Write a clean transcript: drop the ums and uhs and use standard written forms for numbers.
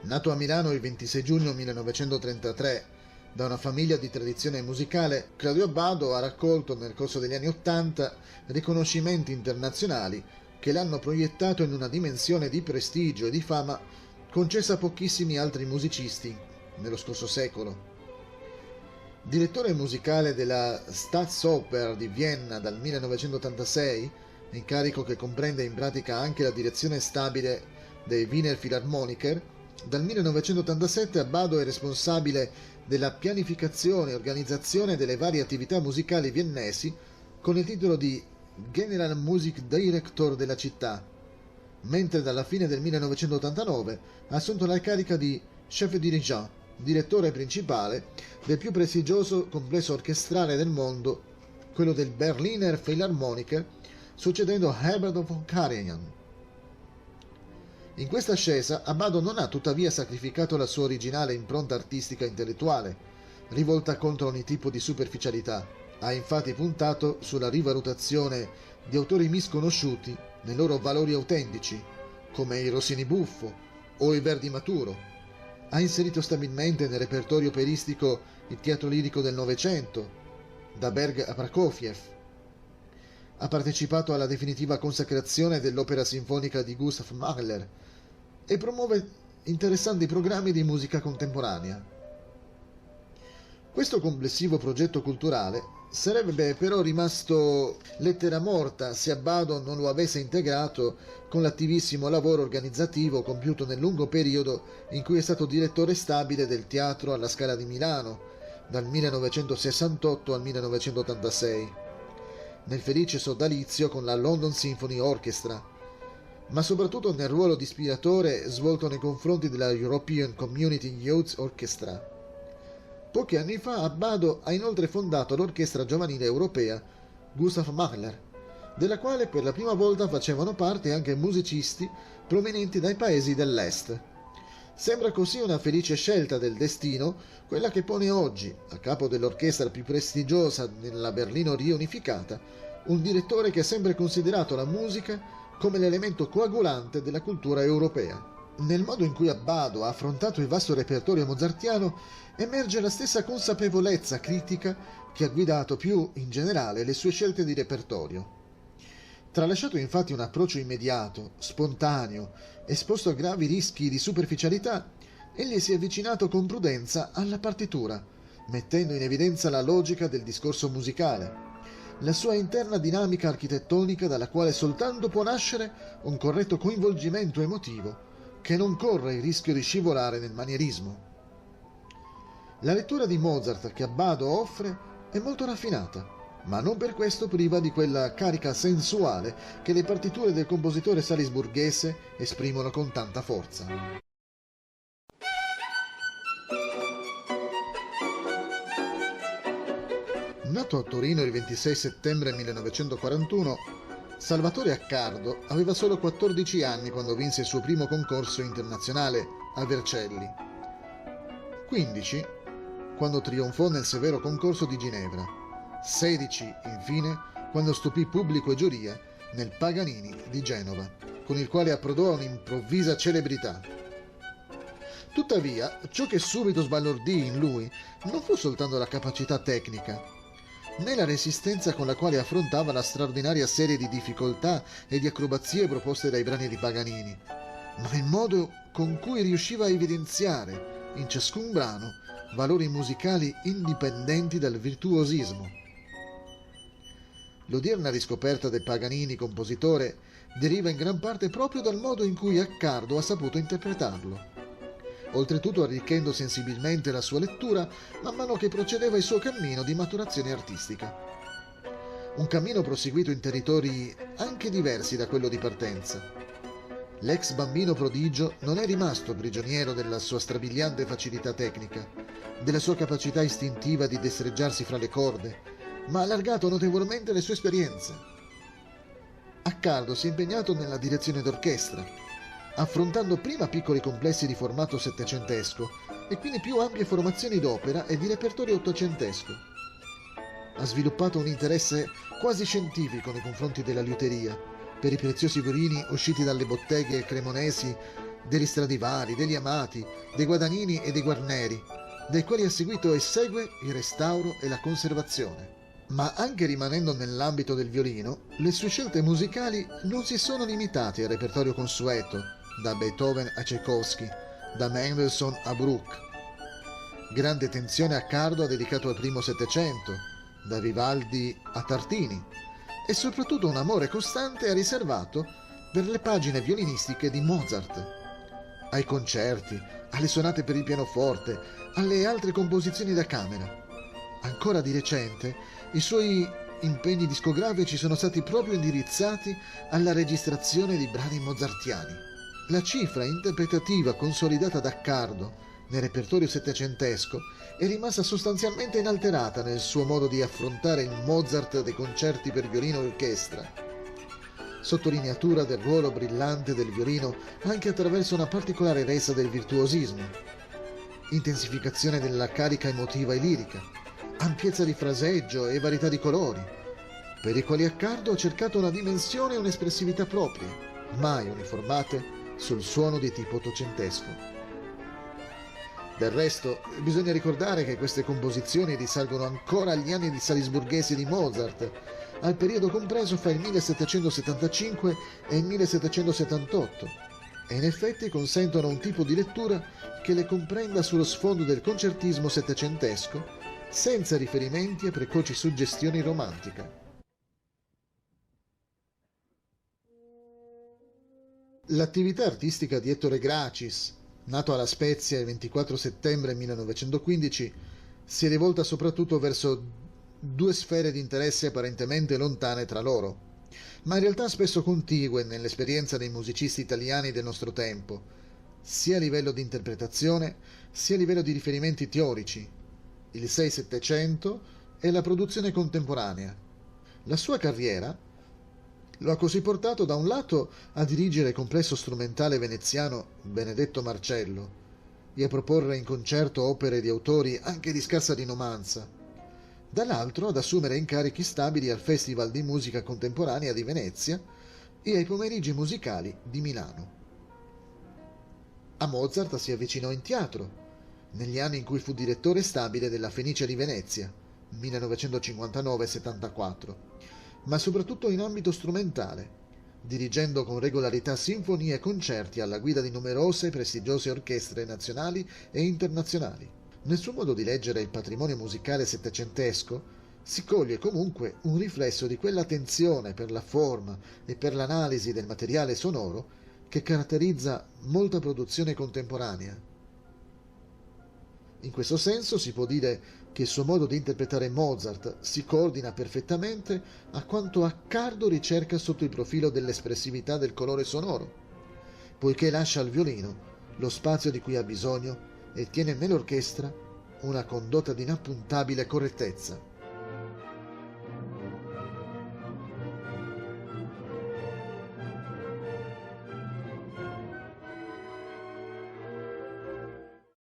Nato a Milano il 26 giugno 1933 da una famiglia di tradizione musicale, Claudio Abbado ha raccolto nel corso degli anni Ottanta riconoscimenti internazionali che l'hanno proiettato in una dimensione di prestigio e di fama concessa a pochissimi altri musicisti nello scorso secolo. Direttore musicale della Staatsoper di Vienna dal 1986, incarico che comprende in pratica anche la direzione stabile dei Wiener Philharmoniker, dal 1987 Abbado è responsabile della pianificazione e organizzazione delle varie attività musicali viennesi con il titolo di General Music Director della città, mentre dalla fine del 1989 ha assunto la carica di Chef Dirigent, direttore principale del più prestigioso complesso orchestrale del mondo, quello del Berliner Philharmoniker, succedendo Herbert von Karajan. In questa ascesa Abbado non ha tuttavia sacrificato la sua originale impronta artistica e intellettuale, rivolta contro ogni tipo di superficialità. Ha infatti puntato sulla rivalutazione di autori misconosciuti nei loro valori autentici, come il Rossini buffo o il Verdi maturo. Ha inserito stabilmente nel repertorio operistico il teatro lirico del Novecento, da Berg a Prokofiev. Ha partecipato alla definitiva consacrazione dell'opera sinfonica di Gustav Mahler e promuove interessanti programmi di musica contemporanea. Questo complessivo progetto culturale sarebbe però rimasto lettera morta se Abbado non lo avesse integrato con l'attivissimo lavoro organizzativo compiuto nel lungo periodo in cui è stato direttore stabile del Teatro alla Scala di Milano, dal 1968 al 1986, nel felice sodalizio con la London Symphony Orchestra, ma soprattutto nel ruolo di ispiratore svolto nei confronti della European Community Youth Orchestra. Pochi anni fa Abbado ha inoltre fondato l'Orchestra Giovanile Europea Gustav Mahler, della quale per la prima volta facevano parte anche musicisti provenienti dai paesi dell'Est. Sembra così una felice scelta del destino quella che pone oggi, a capo dell'orchestra più prestigiosa nella Berlino riunificata, un direttore che ha sempre considerato la musica come l'elemento coagulante della cultura europea. Nel modo in cui Abbado ha affrontato il vasto repertorio mozartiano emerge la stessa consapevolezza critica che ha guidato più in generale le sue scelte di repertorio. Tralasciato infatti un approccio immediato, spontaneo, esposto a gravi rischi di superficialità, egli si è avvicinato con prudenza alla partitura, mettendo in evidenza la logica del discorso musicale, la sua interna dinamica architettonica dalla quale soltanto può nascere un corretto coinvolgimento emotivo che non corre il rischio di scivolare nel manierismo. La lettura di Mozart che Abbado offre è molto raffinata, ma non per questo priva di quella carica sensuale che le partiture del compositore salisburghese esprimono con tanta forza. Nato a Torino il 26 settembre 1941, Salvatore Accardo aveva solo 14 anni quando vinse il suo primo concorso internazionale a Vercelli. 15 quando trionfò nel severo concorso di Ginevra. 16, infine, quando stupì pubblico e giuria nel Paganini di Genova, con il quale approdò a un'improvvisa celebrità. Tuttavia, ciò che subito sbalordì in lui non fu soltanto la capacità tecnica, né la resistenza con la quale affrontava la straordinaria serie di difficoltà e di acrobazie proposte dai brani di Paganini, ma il modo con cui riusciva a evidenziare in ciascun brano valori musicali indipendenti dal virtuosismo. L'odierna riscoperta del Paganini compositore deriva in gran parte proprio dal modo in cui Accardo ha saputo interpretarlo, oltretutto arricchendo sensibilmente la sua lettura man mano che procedeva il suo cammino di maturazione artistica. Un cammino proseguito in territori anche diversi da quello di partenza. L'ex bambino prodigio non è rimasto prigioniero della sua strabiliante facilità tecnica, della sua capacità istintiva di destreggiarsi fra le corde, ma ha allargato notevolmente le sue esperienze. Accardo si è impegnato nella direzione d'orchestra, affrontando prima piccoli complessi di formato settecentesco e quindi più ampie formazioni d'opera e di repertorio ottocentesco. Ha sviluppato un interesse quasi scientifico nei confronti della liuteria, per i preziosi violini usciti dalle botteghe cremonesi degli Stradivari, degli Amati, dei Guadagnini e dei Guarneri, dei quali ha seguito e segue il restauro e la conservazione. Ma anche rimanendo nell'ambito del violino, le sue scelte musicali non si sono limitate al repertorio consueto, da Beethoven a Tchaikovsky, da Mendelssohn a Bruch. Grande attenzione a Cardo ha dedicato al primo Settecento, da Vivaldi a Tartini, e soprattutto un amore costante ha riservato per le pagine violinistiche di Mozart, ai concerti, alle sonate per il pianoforte, alle altre composizioni da camera. Ancora di recente, i suoi impegni discografici sono stati proprio indirizzati alla registrazione di brani mozartiani. La cifra interpretativa consolidata da Cardo nel repertorio settecentesco è rimasta sostanzialmente inalterata nel suo modo di affrontare il Mozart dei concerti per violino e orchestra. Sottolineatura del ruolo brillante del violino anche attraverso una particolare resa del virtuosismo, intensificazione della carica emotiva e lirica, ampiezza di fraseggio e varietà di colori, per i quali Accardo ha cercato una dimensione e un'espressività proprie, mai uniformate sul suono di tipo ottocentesco. Del resto, bisogna ricordare che queste composizioni risalgono ancora agli anni di salisburghesi di Mozart, al periodo compreso fra il 1775 e il 1778, e in effetti consentono un tipo di lettura che le comprenda sullo sfondo del concertismo settecentesco, senza riferimenti a precoci suggestioni romantiche. L'attività artistica di Ettore Gracis, nato a La Spezia il 24 settembre 1915, si è rivolta soprattutto verso due sfere di interesse apparentemente lontane tra loro, ma in realtà spesso contigue nell'esperienza dei musicisti italiani del nostro tempo, sia a livello di interpretazione sia a livello di riferimenti teorici, il 6-700 e la produzione contemporanea. La sua carriera lo ha così portato da un lato a dirigere il complesso strumentale veneziano Benedetto Marcello e a proporre in concerto opere di autori anche di scarsa rinomanza, dall'altro ad assumere incarichi stabili al Festival di Musica Contemporanea di Venezia e ai Pomeriggi Musicali di Milano. A Mozart si avvicinò in teatro, negli anni in cui fu direttore stabile della Fenice di Venezia, 1959-74, ma soprattutto in ambito strumentale, dirigendo con regolarità sinfonie e concerti alla guida di numerose e prestigiose orchestre nazionali e internazionali. Nel suo modo di leggere il patrimonio musicale settecentesco si coglie comunque un riflesso di quell'attenzione per la forma e per l'analisi del materiale sonoro che caratterizza molta produzione contemporanea. In questo senso si può dire che il suo modo di interpretare Mozart si coordina perfettamente a quanto Accardo ricerca sotto il profilo dell'espressività del colore sonoro, poiché lascia al violino lo spazio di cui ha bisogno e tiene nell'orchestra una condotta di inappuntabile correttezza.